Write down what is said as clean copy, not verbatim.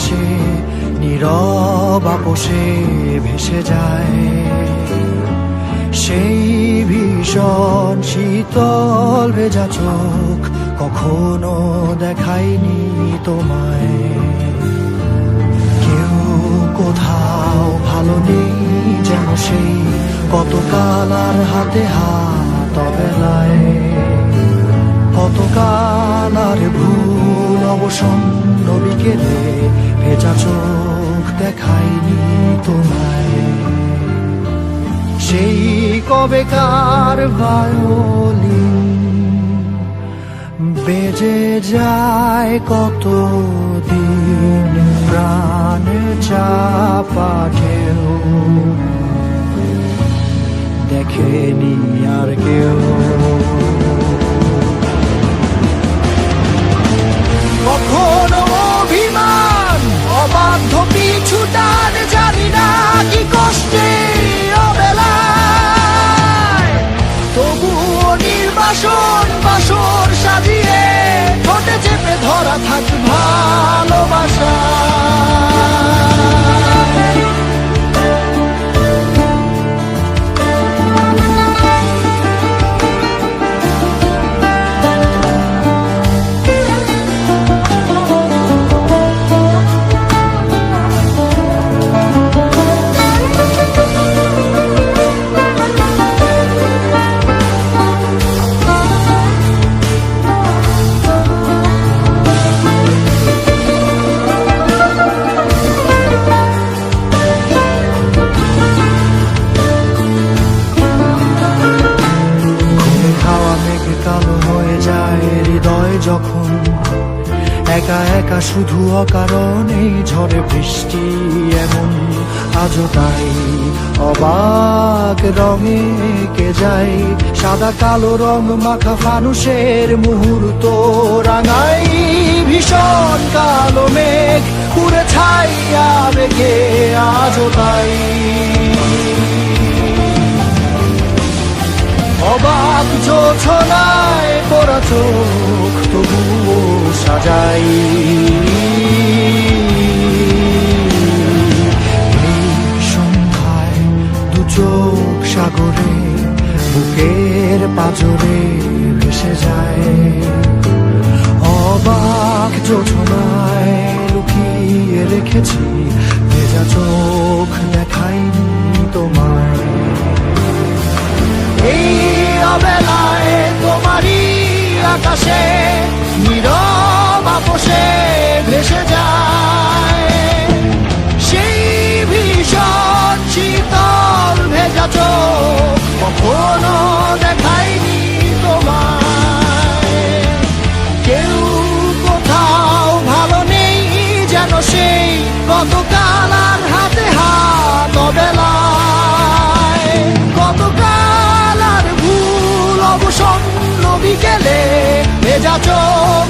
বাতাসে নীরব আপোষে ভেসে যায়। সেই ভীষণ শীতল ভেজা চোখ কখনো দেখায়নি তোমায়। কেউ কোথাও ভালো নেই যেন সেই কতকাল আর হাতে হাত অবেলায়। কতকাল আর ভুল অবসন্ন বিকেলে ভেজা চোখ দেখায়নি তোমায়। সেই কবেকার ভায়োলিন বেজে যায় কতদিন প্রাণ চাপা ঢেউ দেখেনি আর কেউ। কখনো অভিমান অবাধ্য পিছুটান জানি না কি কষ্টে অবেলায়, তবুও নির্বাসন বাসর সাজিয়ে ঠোঁটে চেপে ধরা থাক ভালোবাসা। কালো হয়ে যায় হৃদয় যখন একা একা শুধু অকারণে ঝড়ে বৃষ্টি এমন আজও তাই অবাক রঙে কে যায়। সাদা কালো রং মাখা ফানুষের মুহূর্ত রাঙাই ভীষণ কালো মেঘ পুরে ছাইয়া বেগে আজও তাই। অবাক জোছনায় পড়া চোখ তবুও সাজাই। এই সন্ধ্যায় দু চোখ সাগরে বুকের পাঁজরে ভেসে যায়। অবাক জোছনায় লুকিয়ে রেখেছি ভেজা চোখ দেখাইনি তোমায়। এই অবেলায় তোমারই আকাশে নীরব আপোষে ভেসে যায়। সেই ভীষণ শীতল ভেজা চোখ কখনো দেখায়নি তোমায়। কেউ কোথাও ভালো নেই যেন সেই কতকাল আর হাতে হাত অবেলায়। কতকাল আর ভুল অবসন্ন বিকেলে ভেজা চোখ